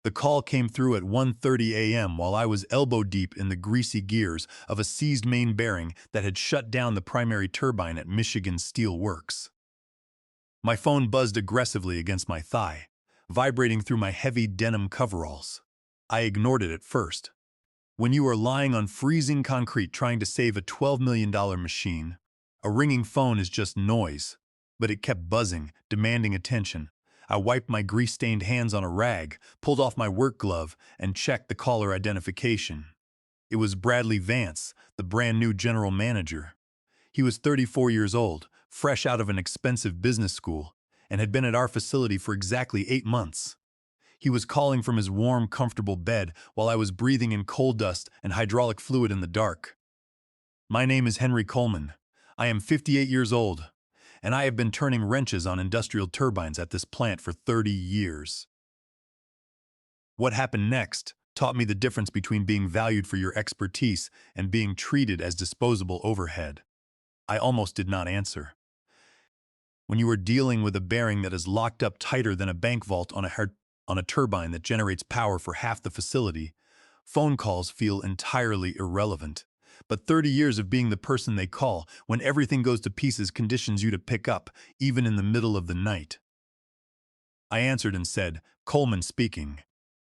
The call came through at 1:30 a.m. while I was elbow-deep in the greasy gears of a seized main bearing that had shut down the primary turbine at Michigan Steel Works. My phone buzzed aggressively against my thigh, vibrating through my heavy denim coveralls. I ignored it at first. When you are lying on freezing concrete trying to save a $12 million machine, a ringing phone is just noise. But it kept buzzing, demanding attention. I wiped my grease-stained hands on a rag, pulled off my work glove, and checked the caller identification. It was Bradley Vance, the brand-new general manager. He was 34 years old, fresh out of an expensive business school, and had been at our facility for exactly 8 months. He was calling from his warm, comfortable bed while I was breathing in coal dust and hydraulic fluid in the dark. "My name is Henry Coleman. I am 58 years old, and I have been turning wrenches on industrial turbines at this plant for 30 years. What happened next taught me the difference between being valued for your expertise and being treated as disposable overhead. I almost did not answer. When you are dealing with a bearing that is locked up tighter than a bank vault on a turbine that generates power for half the facility, phone calls feel entirely irrelevant. But 30 years of being the person they call when everything goes to pieces conditions you to pick up, even in the middle of the night. I answered and said, "Coleman speaking."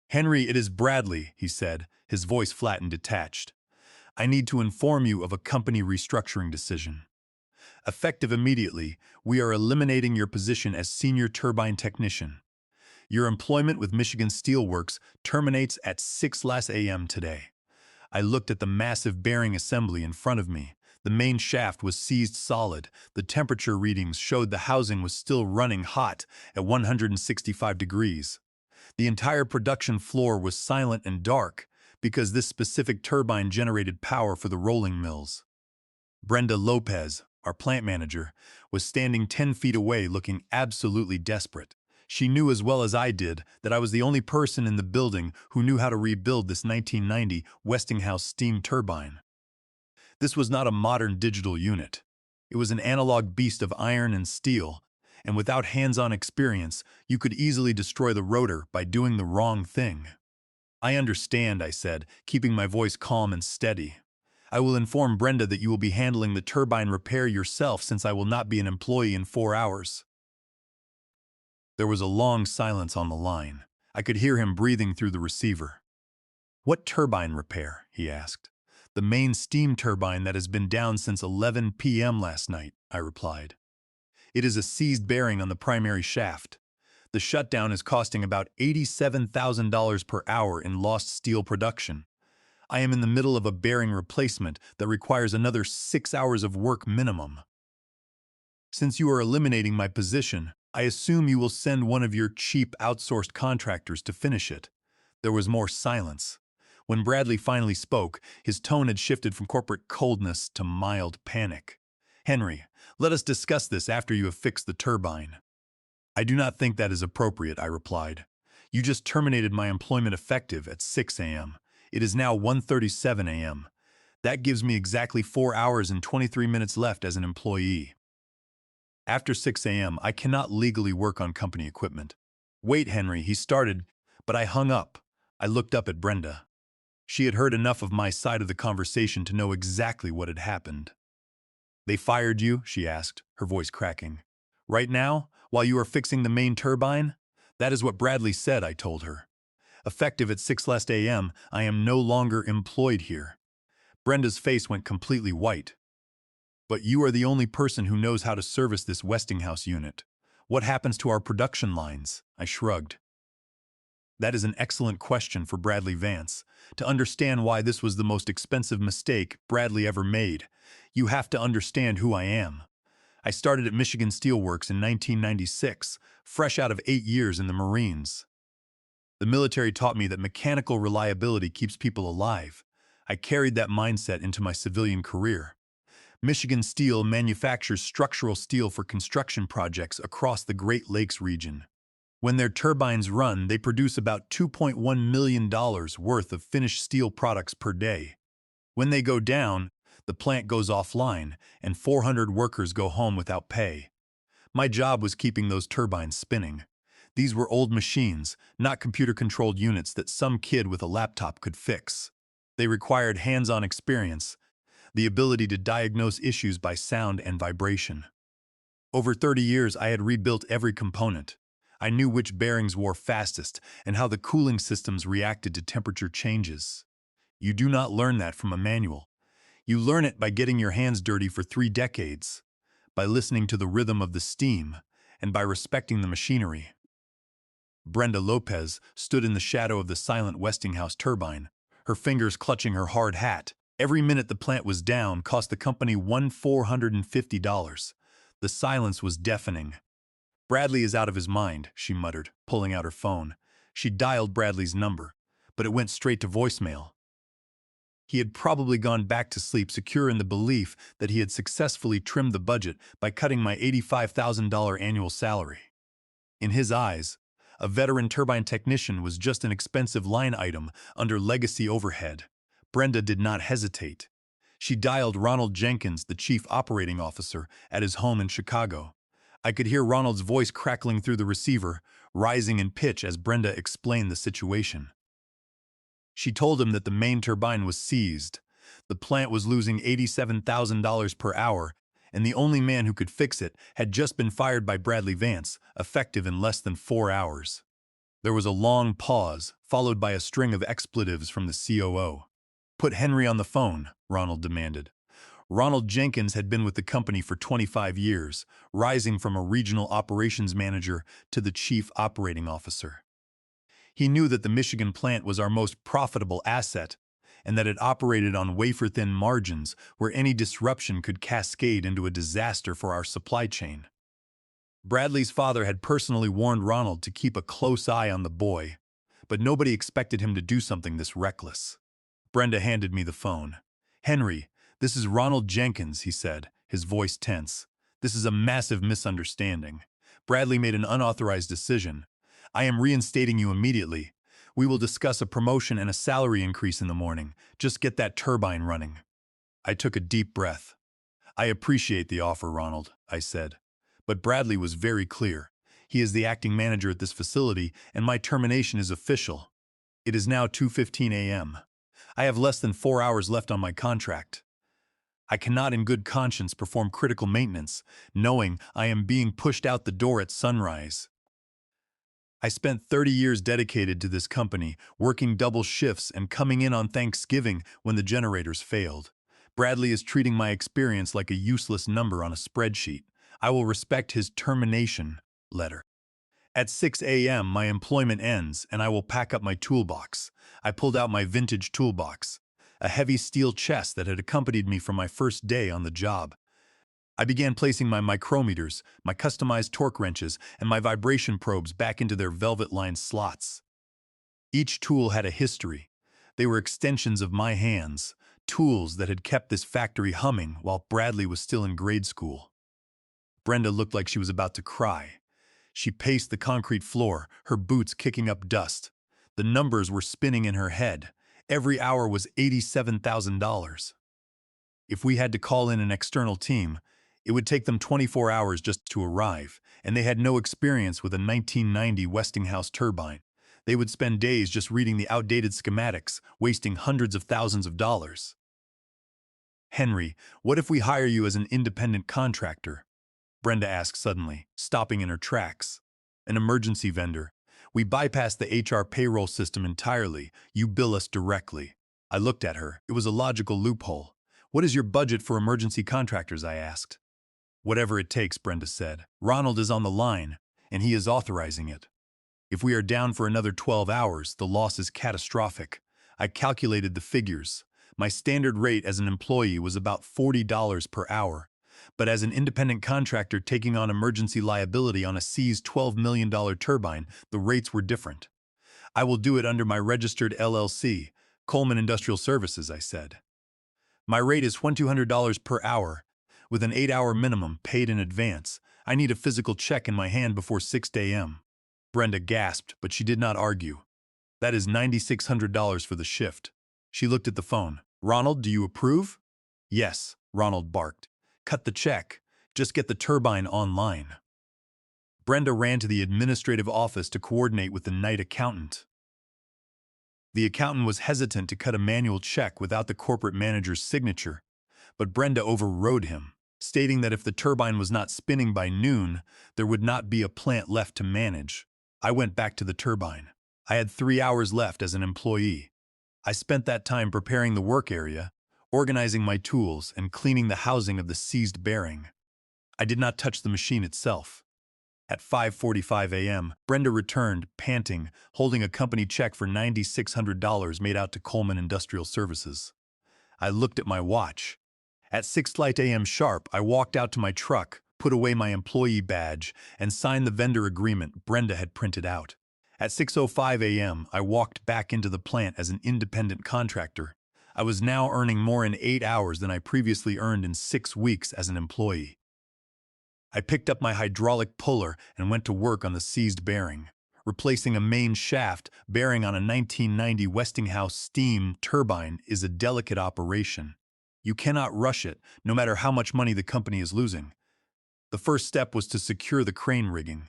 "Henry, it is Bradley," he said, his voice flat and detached. "I need to inform you of a company restructuring decision. Effective immediately, we are eliminating your position as senior turbine technician. Your employment with Michigan Steel Works terminates at 6 a.m. today." I looked at the massive bearing assembly in front of me. The main shaft was seized solid. The temperature readings showed the housing was still running hot at 165 degrees. The entire production floor was silent and dark because this specific turbine generated power for the rolling mills. Brenda Lopez, our plant manager, was standing 10 feet away looking absolutely desperate. She knew as well as I did that I was the only person in the building who knew how to rebuild this 1990 Westinghouse steam turbine. This was not a modern digital unit. It was an analog beast of iron and steel, and without hands-on experience, you could easily destroy the rotor by doing the wrong thing. "I understand," I said, keeping my voice calm and steady. "I will inform Brenda that you will be handling the turbine repair yourself since I will not be an employee in 4 hours. There was a long silence on the line. I could hear him breathing through the receiver. "What turbine repair?" he asked. "The main steam turbine that has been down since 11 p.m. last night," I replied. "It is a seized bearing on the primary shaft. The shutdown is costing about $87,000 per hour in lost steel production. I am in the middle of a bearing replacement that requires another 6 hours of work minimum. Since you are eliminating my position, I assume you will send one of your cheap outsourced contractors to finish it." There was more silence. When Bradley finally spoke, his tone had shifted from corporate coldness to mild panic. "Henry, let us discuss this after you have fixed the turbine." "I do not think that is appropriate," I replied. "You just terminated my employment effective at 6 a.m. It is now 1:37 a.m. That gives me exactly 4 hours and 23 minutes left as an employee. After 6 a.m., I cannot legally work on company equipment." "Wait, Henry," he started, but I hung up. I looked up at Brenda. She had heard enough of my side of the conversation to know exactly what had happened. "They fired you?" she asked, her voice cracking. "Right now, while you are fixing the main turbine?" "That is what Bradley said," I told her. "Effective at 6 a.m., I am no longer employed here." Brenda's face went completely white. "But you are the only person who knows how to service this Westinghouse unit. What happens to our production lines?" I shrugged. "That is an excellent question for Bradley Vance. To understand why this was the most expensive mistake Bradley ever made, you have to understand who I am. I started at Michigan Steel Works in 1996, fresh out of 8 years in the Marines. The military taught me that mechanical reliability keeps people alive. I carried that mindset into my civilian career. Michigan Steel manufactures structural steel for construction projects across the Great Lakes region. When their turbines run, they produce about $2.1 million worth of finished steel products per day. When they go down, the plant goes offline, and 400 workers go home without pay. My job was keeping those turbines spinning. These were old machines, not computer-controlled units that some kid with a laptop could fix. They required hands-on experience, the ability to diagnose issues by sound and vibration. Over 30 years, I had rebuilt every component. I knew which bearings wore fastest and how the cooling systems reacted to temperature changes. You do not learn that from a manual. You learn it by getting your hands dirty for 3 decades, by listening to the rhythm of the steam, and by respecting the machinery. Brenda Lopez stood in the shadow of the silent Westinghouse turbine, her fingers clutching her hard hat. Every minute the plant was down cost the company $450. The silence was deafening. "Bradley is out of his mind," she muttered, pulling out her phone. She dialed Bradley's number, but it went straight to voicemail. He had probably gone back to sleep, secure in the belief that he had successfully trimmed the budget by cutting my $85,000 annual salary. In his eyes, a veteran turbine technician was just an expensive line item under legacy overhead. Brenda did not hesitate. She dialed Ronald Jenkins, the chief operating officer, at his home in Chicago. I could hear Ronald's voice crackling through the receiver, rising in pitch as Brenda explained the situation. She told him that the main turbine was seized. The plant was losing $87,000 per hour, and the only man who could fix it had just been fired by Bradley Vance, effective in less than 4 hours. There was a long pause, followed by a string of expletives from the COO. "Put Henry on the phone," Ronald demanded. Ronald Jenkins had been with the company for 25 years, rising from a regional operations manager to the chief operating officer. He knew that the Michigan plant was our most profitable asset, and that it operated on wafer-thin margins where any disruption could cascade into a disaster for our supply chain. Bradley's father had personally warned Ronald to keep a close eye on the boy, but nobody expected him to do something this reckless. Brenda handed me the phone. "Henry, this is Ronald Jenkins," he said, his voice tense. "This is a massive misunderstanding. Bradley made an unauthorized decision. I am reinstating you immediately. We will discuss a promotion and a salary increase in the morning. Just get that turbine running." I took a deep breath. "I appreciate the offer, Ronald," I said. "But Bradley was very clear. He is the acting manager at this facility, and my termination is official. It is now 2:15 a.m. I have less than 4 hours left on my contract. I cannot in good conscience perform critical maintenance, knowing I am being pushed out the door at sunrise. I spent 30 years dedicated to this company, working double shifts and coming in on Thanksgiving when the generators failed. Bradley is treating my experience like a useless number on a spreadsheet. I will respect his termination letter. At 6 a.m., my employment ends, and I will pack up my toolbox." I pulled out my vintage toolbox, a heavy steel chest that had accompanied me from my first day on the job. I began placing my micrometers, my customized torque wrenches, and my vibration probes back into their velvet-lined slots. Each tool had a history. They were extensions of my hands, tools that had kept this factory humming while Bradley was still in grade school. Brenda looked like she was about to cry. She paced the concrete floor, her boots kicking up dust. The numbers were spinning in her head. Every hour was $87,000. If we had to call in an external team, it would take them 24 hours just to arrive, and they had no experience with a 1990 Westinghouse turbine. They would spend days just reading the outdated schematics, wasting hundreds of thousands of dollars. "Henry, what if we hire you as an independent contractor?" Brenda asked suddenly, stopping in her tracks. "An emergency vendor. We bypass the HR payroll system entirely. You bill us directly." I looked at her. It was a logical loophole. "What is your budget for emergency contractors?" I asked. "Whatever it takes," Brenda said. "Ronald is on the line, and he is authorizing it. If we are down for another 12 hours, the loss is catastrophic." I calculated the figures. My standard rate as an employee was about $40 per hour. But as an independent contractor taking on emergency liability on a seized $12 million turbine, the rates were different. "I will do it under my registered LLC, Coleman Industrial Services," I said. "My rate is $2,200 per hour, with an 8-hour minimum paid in advance. I need a physical check in my hand before 6 a.m. Brenda gasped, but she did not argue. "That is $9,600 for the shift." She looked at the phone. "Ronald, do you approve?" "Yes," Ronald barked. "Cut the check. Just get the turbine online." Brenda ran to the administrative office to coordinate with the night accountant. The accountant was hesitant to cut a manual check without the corporate manager's signature, but Brenda overrode him, stating that if the turbine was not spinning by noon, there would not be a plant left to manage. I went back to the turbine. I had 3 hours left as an employee. I spent that time preparing the work area, organizing my tools, and cleaning the housing of the seized bearing. I did not touch the machine itself. At 5:45 a.m., Brenda returned, panting, holding a company check for $9,600 made out to Coleman Industrial Services. I looked at my watch. At 6:00 a.m. sharp, I walked out to my truck, put away my employee badge, and signed the vendor agreement Brenda had printed out. At 6:05 a.m., I walked back into the plant as an independent contractor. I was now earning more in 8 hours than I previously earned in 6 weeks as an employee. I picked up my hydraulic puller and went to work on the seized bearing. Replacing a main shaft bearing on a 1990 Westinghouse steam turbine is a delicate operation. You cannot rush it, no matter how much money the company is losing. The first step was to secure the crane rigging.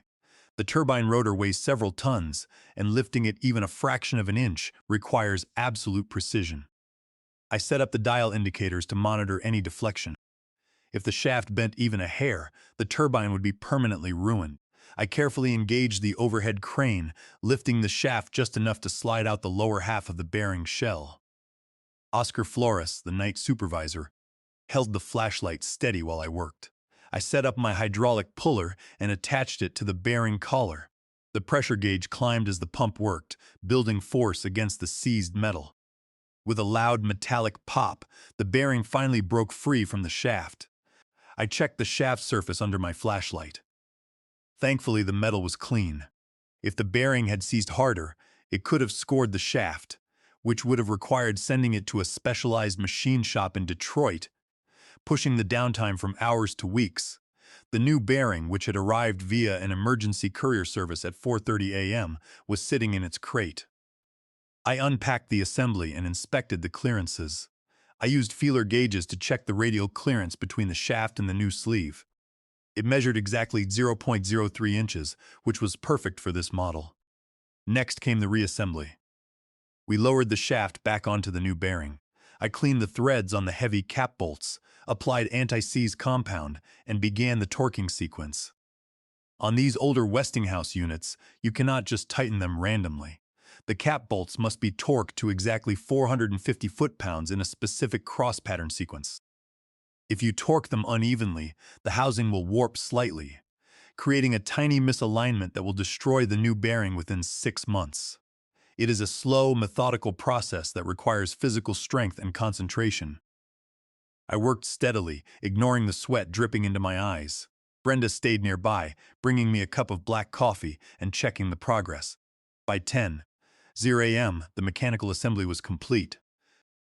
The turbine rotor weighs several tons, and lifting it even a fraction of an inch requires absolute precision. I set up the dial indicators to monitor any deflection. If the shaft bent even a hair, the turbine would be permanently ruined. I carefully engaged the overhead crane, lifting the shaft just enough to slide out the lower half of the bearing shell. Oscar Flores, the night supervisor, held the flashlight steady while I worked. I set up my hydraulic puller and attached it to the bearing collar. The pressure gauge climbed as the pump worked, building force against the seized metal. With a loud metallic pop, the bearing finally broke free from the shaft. I checked the shaft surface under my flashlight. Thankfully, the metal was clean. If the bearing had seized harder, it could have scored the shaft, which would have required sending it to a specialized machine shop in Detroit, pushing the downtime from hours to weeks. The new bearing, which had arrived via an emergency courier service at 4:30 a.m., was sitting in its crate. I unpacked the assembly and inspected the clearances. I used feeler gauges to check the radial clearance between the shaft and the new sleeve. It measured exactly 0.03 inches, which was perfect for this model. Next came the reassembly. We lowered the shaft back onto the new bearing. I cleaned the threads on the heavy cap bolts, applied anti-seize compound, and began the torquing sequence. On these older Westinghouse units, you cannot just tighten them randomly. The cap bolts must be torqued to exactly 450 foot-pounds in a specific cross-pattern sequence. If you torque them unevenly, the housing will warp slightly, creating a tiny misalignment that will destroy the new bearing within 6 months. It is a slow, methodical process that requires physical strength and concentration. I worked steadily, ignoring the sweat dripping into my eyes. Brenda stayed nearby, bringing me a cup of black coffee and checking the progress. By 10:00 a.m., the mechanical assembly was complete.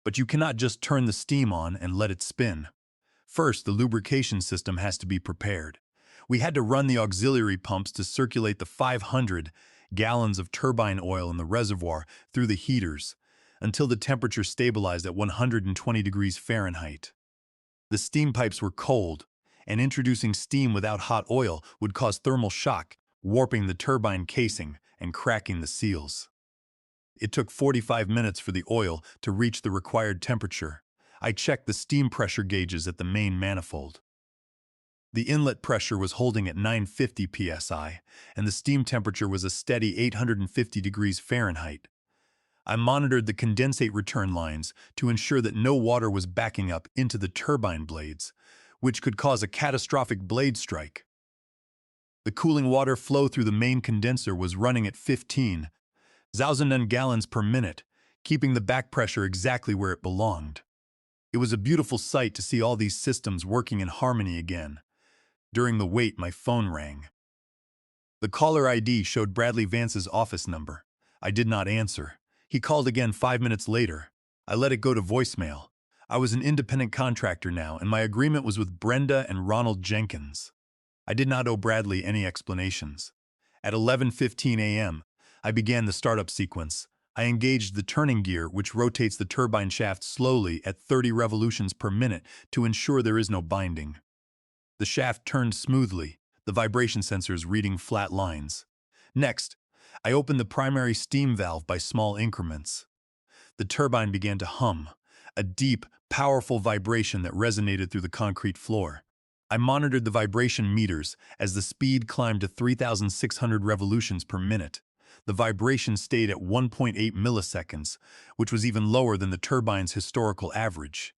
But you cannot just turn the steam on and let it spin. First, the lubrication system has to be prepared. We had to run the auxiliary pumps to circulate the 500 gallons of turbine oil in the reservoir through the heaters until the temperature stabilized at 120 degrees Fahrenheit. The steam pipes were cold, and introducing steam without hot oil would cause thermal shock, warping the turbine casing and cracking the seals. It took 45 minutes for the oil to reach the required temperature. I checked the steam pressure gauges at the main manifold. The inlet pressure was holding at 950 psi, and the steam temperature was a steady 850 degrees Fahrenheit. I monitored the condensate return lines to ensure that no water was backing up into the turbine blades, which could cause a catastrophic blade strike. The cooling water flow through the main condenser was running at 15,000 gallons per minute, keeping the back pressure exactly where it belonged. It was a beautiful sight to see all these systems working in harmony again. During the wait, my phone rang. The caller ID showed Bradley Vance's office number. I did not answer. He called again 5 minutes later. I let it go to voicemail. I was an independent contractor now, and my agreement was with Brenda and Ronald Jenkins. I did not owe Bradley any explanations. At 11:15 a.m., I began the startup sequence. I engaged the turning gear, which rotates the turbine shaft slowly at 30 revolutions per minute to ensure there is no binding. The shaft turned smoothly, the vibration sensors reading flat lines. Next, I opened the primary steam valve by small increments. The turbine began to hum, a deep, powerful vibration that resonated through the concrete floor. I monitored the vibration meters as the speed climbed to 3,600 revolutions per minute. The vibration stayed at 1.8 milliseconds, which was even lower than the turbine's historical average.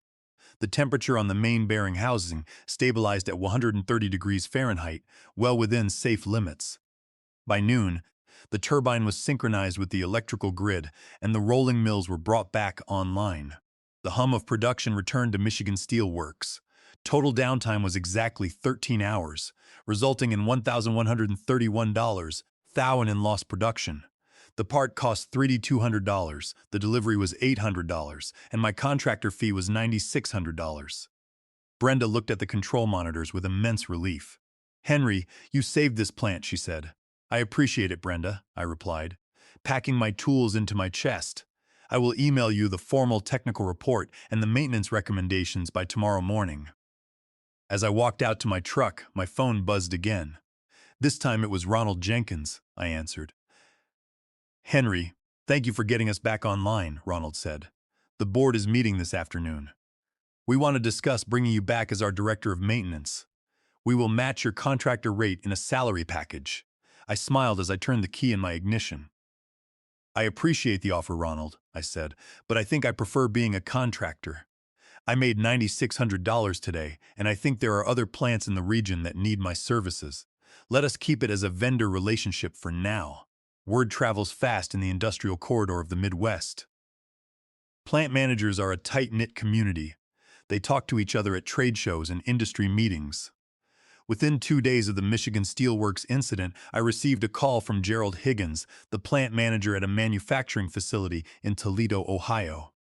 The temperature on the main bearing housing stabilized at 130 degrees Fahrenheit, well within safe limits. By noon, the turbine was synchronized with the electrical grid, and the rolling mills were brought back online. The hum of production returned to Michigan Steel Works. Total downtime was exactly 13 hours, resulting in $1,131 in lost production. The part cost $3,200, the delivery was $800, and my contractor fee was $9,600. Brenda looked at the control monitors with immense relief. "Henry, you saved this plant," she said. "I appreciate it, Brenda," I replied, packing my tools into my chest. "I will email you the formal technical report and the maintenance recommendations by tomorrow morning." As I walked out to my truck, my phone buzzed again. This time it was Ronald Jenkins, I answered. "Henry, thank you for getting us back online," Ronald said. "The board is meeting this afternoon. We want to discuss bringing you back as our director of maintenance. We will match your contractor rate in a salary package." I smiled as I turned the key in my ignition. "I appreciate the offer, Ronald," I said, "but I think I prefer being a contractor. I made $9,600 today, and I think there are other plants in the region that need my services. Let us keep it as a vendor relationship for now. Word travels fast in the industrial corridor of the Midwest." Plant managers are a tight-knit community. They talk to each other at trade shows and industry meetings. Within 2 days of the Michigan Steel Works incident, I received a call from Gerald Higgins, the plant manager at a manufacturing facility in Toledo, Ohio.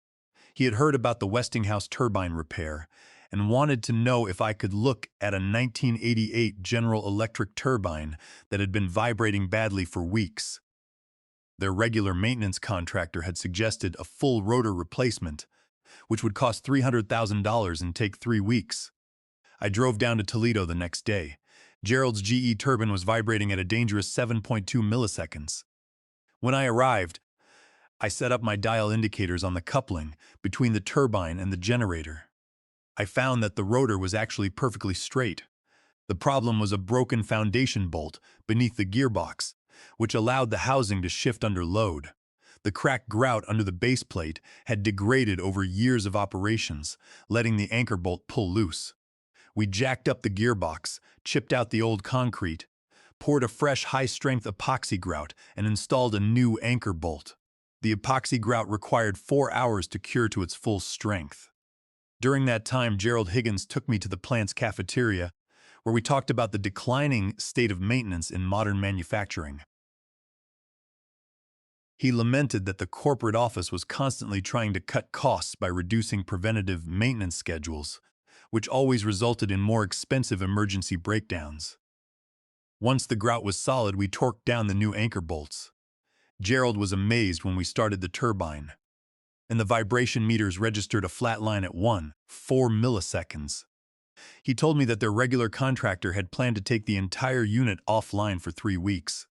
He had heard about the Westinghouse turbine repair and wanted to know if I could look at a 1988 General Electric turbine that had been vibrating badly for weeks. Their regular maintenance contractor had suggested a full rotor replacement, which would cost $300,000 and take 3 weeks. I drove down to Toledo the next day. Gerald's GE turbine was vibrating at a dangerous 7.2 milliseconds. When I arrived, I set up my dial indicators on the coupling between the turbine and the generator. I found that the rotor was actually perfectly straight. The problem was a broken foundation bolt beneath the gearbox, which allowed the housing to shift under load. The cracked grout under the base plate had degraded over years of operations, letting the anchor bolt pull loose. We jacked up the gearbox, chipped out the old concrete, poured a fresh high-strength epoxy grout, and installed a new anchor bolt. The epoxy grout required 4 hours to cure to its full strength. During that time, Gerald Higgins took me to the plant's cafeteria, where we talked about the declining state of maintenance in modern manufacturing. He lamented that the corporate office was constantly trying to cut costs by reducing preventative maintenance schedules, which always resulted in more expensive emergency breakdowns. Once the grout was solid, we torqued down the new anchor bolts. Gerald was amazed when we started the turbine, and the vibration meters registered a flat line at 1.4 milliseconds. He told me that their regular contractor had planned to take the entire unit offline for 3 weeks.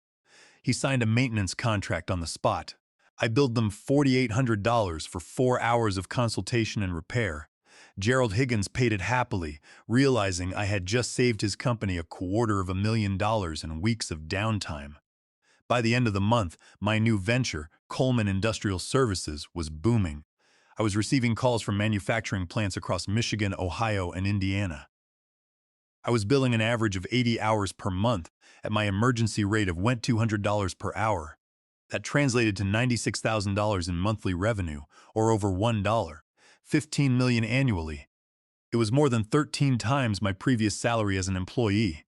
He signed a maintenance contract on the spot. I billed them $4,800 for 4 hours of consultation and repair. Gerald Higgins paid it happily, realizing I had just saved his company $250,000 in weeks of downtime. By the end of the month, my new venture, Coleman Industrial Services, was booming. I was receiving calls from manufacturing plants across Michigan, Ohio, and Indiana. I was billing an average of 80 hours per month at my emergency rate of $200 per hour. That translated to $96,000 in monthly revenue, or over $15 million annually. It was more than 13 times my previous salary as an employee.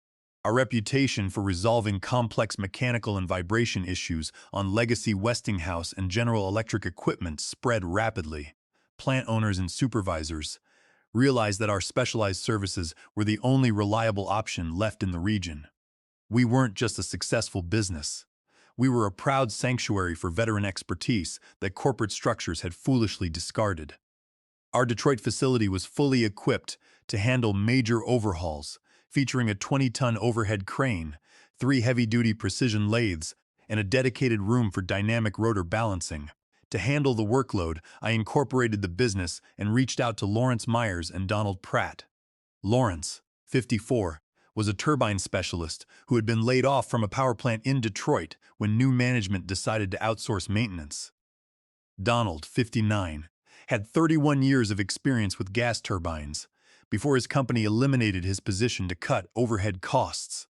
Our reputation for resolving complex mechanical and vibration issues on legacy Westinghouse and General Electric equipment spread rapidly. Plant owners and supervisors realized that our specialized services were the only reliable option left in the region. We weren't just a successful business. We were a proud sanctuary for veteran expertise that corporate structures had foolishly discarded. Our Detroit facility was fully equipped to handle major overhauls, featuring a 20-ton overhead crane, 3 heavy-duty precision lathes, and a dedicated room for dynamic rotor balancing. To handle the workload, I incorporated the business and reached out to Lawrence Myers and Donald Pratt. Lawrence, 54, was a turbine specialist who had been laid off from a power plant in Detroit when new management decided to outsource maintenance. Donald, 59, had 31 years of experience with gas turbines before his company eliminated his position to cut overhead costs.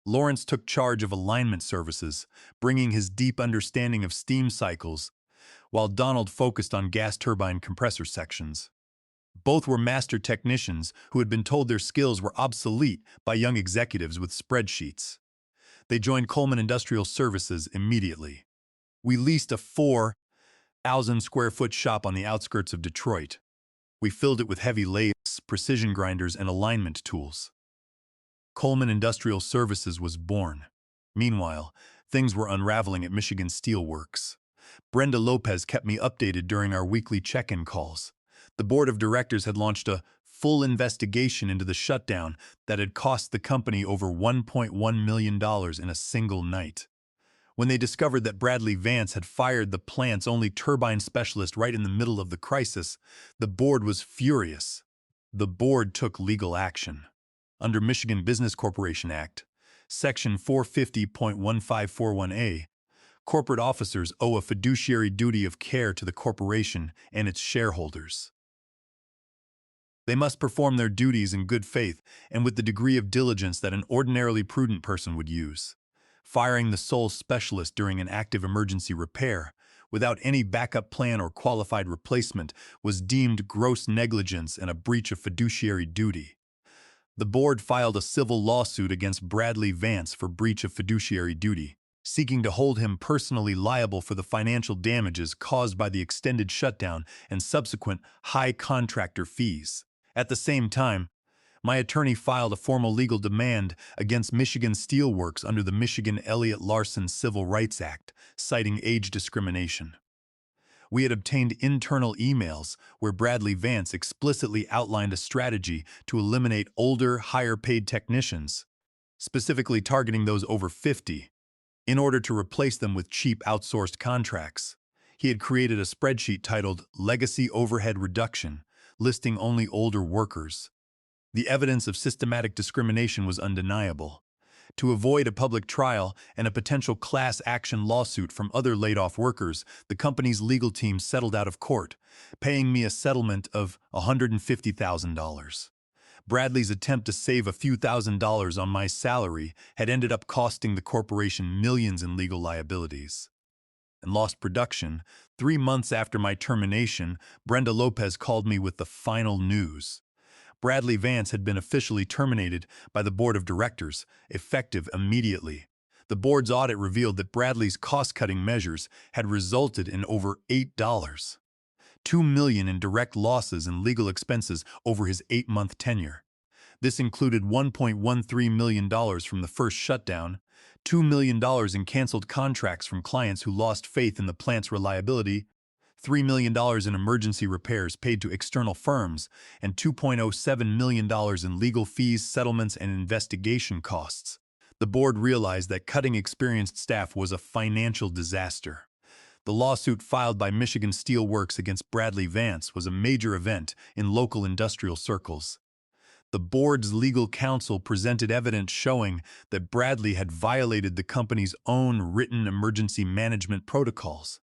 Lawrence took charge of alignment services, bringing his deep understanding of steam cycles, while Donald focused on gas turbine compressor sections. Both were master technicians who had been told their skills were obsolete by young executives with spreadsheets. They joined Coleman Industrial Services immediately. We leased a 4,000-square-foot shop on the outskirts of Detroit. We filled it with heavy lathes, precision grinders, and alignment tools. Coleman Industrial Services was born. Meanwhile, things were unraveling at Michigan Steel Works. Brenda Lopez kept me updated during our weekly check-in calls. The board of directors had launched a full investigation into the shutdown that had cost the company over $1.1 million in a single night. When they discovered that Bradley Vance had fired the plant's only turbine specialist right in the middle of the crisis, the board was furious. The board took legal action. Under Michigan Business Corporation Act, Section 450.1541A, corporate officers owe a fiduciary duty of care to the corporation and its shareholders. They must perform their duties in good faith and with the degree of diligence that an ordinarily prudent person would use. Firing the sole specialist during an active emergency repair, without any backup plan or qualified replacement, was deemed gross negligence and a breach of fiduciary duty. The board filed a civil lawsuit against Bradley Vance for breach of fiduciary duty, seeking to hold him personally liable for the financial damages caused by the extended shutdown and subsequent high contractor fees. At the same time, my attorney filed a formal legal demand against Michigan Steel Works under the Michigan Elliott-Larsen Civil Rights Act, citing age discrimination. We had obtained internal emails where Bradley Vance explicitly outlined a strategy to eliminate older, higher-paid technicians, specifically targeting those over 50, in order to replace them with cheap outsourced contracts. He had created a spreadsheet titled Legacy Overhead Reduction, listing only older workers. The evidence of systematic discrimination was undeniable. To avoid a public trial and a potential class action lawsuit from other laid-off workers, the company's legal team settled out of court, paying me a settlement of $150,000. Bradley's attempt to save a few $1,000s on my salary had ended up costing the corporation millions in legal liabilities. And lost production. 3 months after my termination, Brenda Lopez called me with the final news. Bradley Vance had been officially terminated by the board of directors, effective immediately. The board's audit revealed that Bradley's cost-cutting measures had resulted in over $2 million in direct losses and legal expenses over his 8-month tenure. This included $1.13 million from the first shutdown, $2 million in canceled contracts from clients who lost faith in the plant's reliability, $3 million in emergency repairs paid to external firms, and $2.07 million in legal fees, settlements, and investigation costs. The board realized that cutting experienced staff was a financial disaster. The lawsuit filed by Michigan Steel Works against Bradley Vance was a major event in local industrial circles. The board's legal counsel presented evidence showing that Bradley had violated the company's own written emergency management protocols,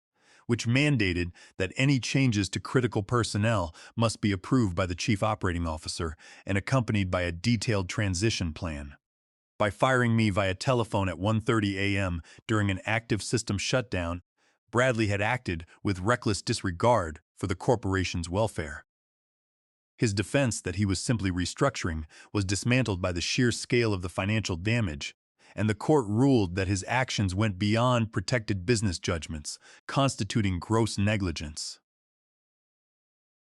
which mandated that any changes to critical personnel must be approved by the chief operating officer and accompanied by a detailed transition plan. By firing me via telephone at 1:30 a.m. during an active system shutdown, Bradley had acted with reckless disregard for the corporation's welfare. His defense that he was simply restructuring was dismantled by the sheer scale of the financial damage, and the court ruled that his actions went beyond protected business judgments, constituting gross negligence.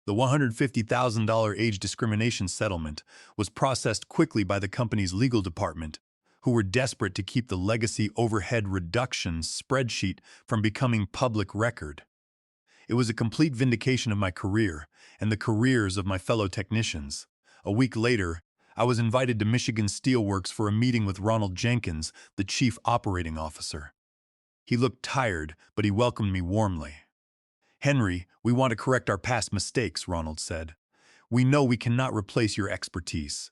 The $150,000 age discrimination settlement was processed quickly by the company's legal department, who were desperate to keep the legacy overhead reduction spreadsheet from becoming public record. It was a complete vindication of my career and the careers of my fellow technicians. A week later, I was invited to Michigan Steelworks for a meeting with Ronald Jenkins, the chief operating officer. He looked tired, but he welcomed me warmly. "Henry, we want to correct our past mistakes," Ronald said. "We know we cannot replace your expertise.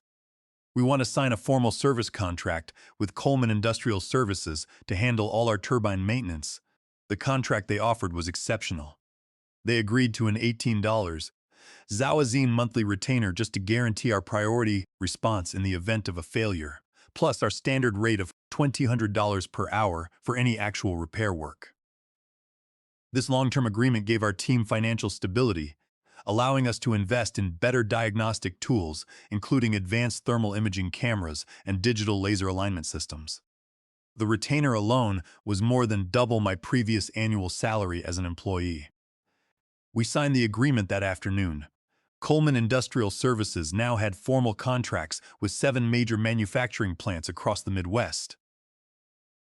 We want to sign a formal service contract with Coleman Industrial Services to handle all our turbine maintenance." The contract they offered was exceptional. They agreed to an $18 Zawazine monthly retainer just to guarantee our priority response in the event of a failure, plus our standard rate of $2,000 per hour for any actual repair work. This long-term agreement gave our team financial stability, allowing us to invest in better diagnostic tools, including advanced thermal imaging cameras and digital laser alignment systems. The retainer alone was more than double my previous annual salary as an employee. We signed the agreement that afternoon. Coleman Industrial Services now had formal contracts with 7 major manufacturing plants across the Midwest.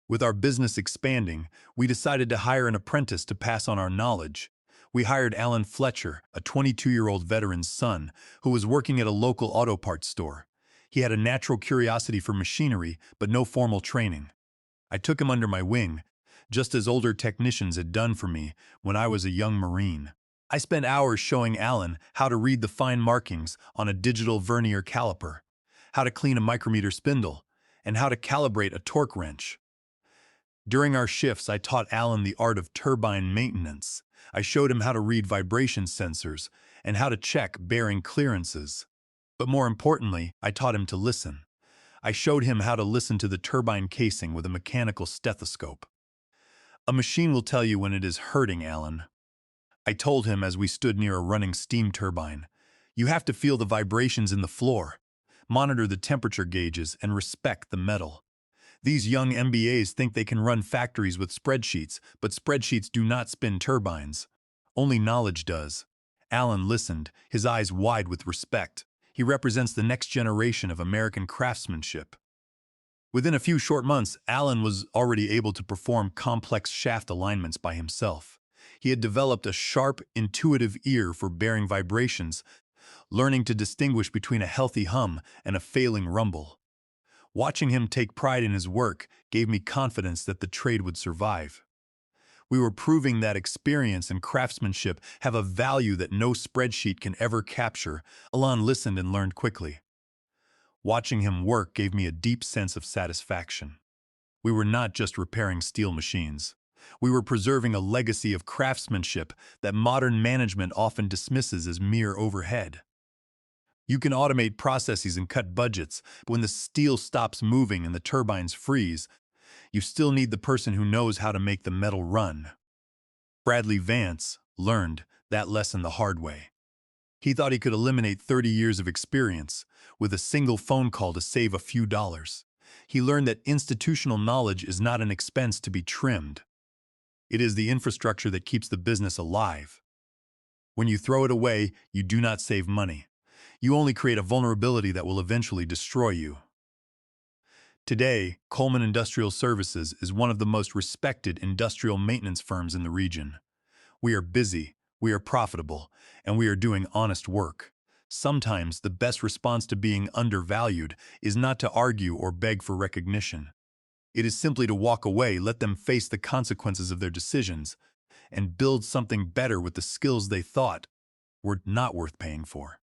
With our business expanding, we decided to hire an apprentice to pass on our knowledge. We hired Alan Fletcher, a 22-year-old veteran's son, who was working at a local auto parts store. He had a natural curiosity for machinery, but no formal training. I took him under my wing, just as older technicians had done for me when I was a young Marine. I spent hours showing Alan how to read the fine markings on a digital vernier caliper, how to clean a micrometer spindle, and how to calibrate a torque wrench. During our shifts, I taught Alan the art of turbine maintenance. I showed him how to read vibration sensors and how to check bearing clearances. But more importantly, I taught him to listen. I showed him how to listen to the turbine casing with a mechanical stethoscope. "A machine will tell you when it is hurting, Alan," I told him as we stood near a running steam turbine. "You have to feel the vibrations in the floor, monitor the temperature gauges, and respect the metal." These young MBAs think they can run factories with spreadsheets, but spreadsheets do not spin turbines. Only knowledge does. Alan listened, his eyes wide with respect. He represents the next generation of American craftsmanship. Within a few short months, Alan was already able to perform complex shaft alignments by himself. He had developed a sharp, intuitive ear for bearing vibrations, learning to distinguish between a healthy hum and a failing rumble. Watching him take pride in his work gave me confidence that the trade would survive. We were proving that experience and craftsmanship have a value that no spreadsheet can ever capture. Alan listened and learned quickly. Watching him work gave me a deep sense of satisfaction. We were not just repairing steel machines. We were preserving a legacy of craftsmanship that modern management often dismisses as mere overhead. You can automate processes and cut budgets, but when the steel stops moving and the turbines freeze, you still need the person who knows how to make the metal run. Bradley Vance learned that lesson the hard way. He thought he could eliminate 30 years of experience with a single phone call to save a few dollars. He learned that institutional knowledge is not an expense to be trimmed. It is the infrastructure that keeps the business alive. When you throw it away, you do not save money. You only create a vulnerability that will eventually destroy you. Today, Coleman Industrial Services is one of the most respected industrial maintenance firms in the region. We are busy, we are profitable, and we are doing honest work. Sometimes the best response to being undervalued is not to argue or beg for recognition. It is simply to walk away, let them face the consequences of their decisions, and build something better with the skills they thought were not worth paying for.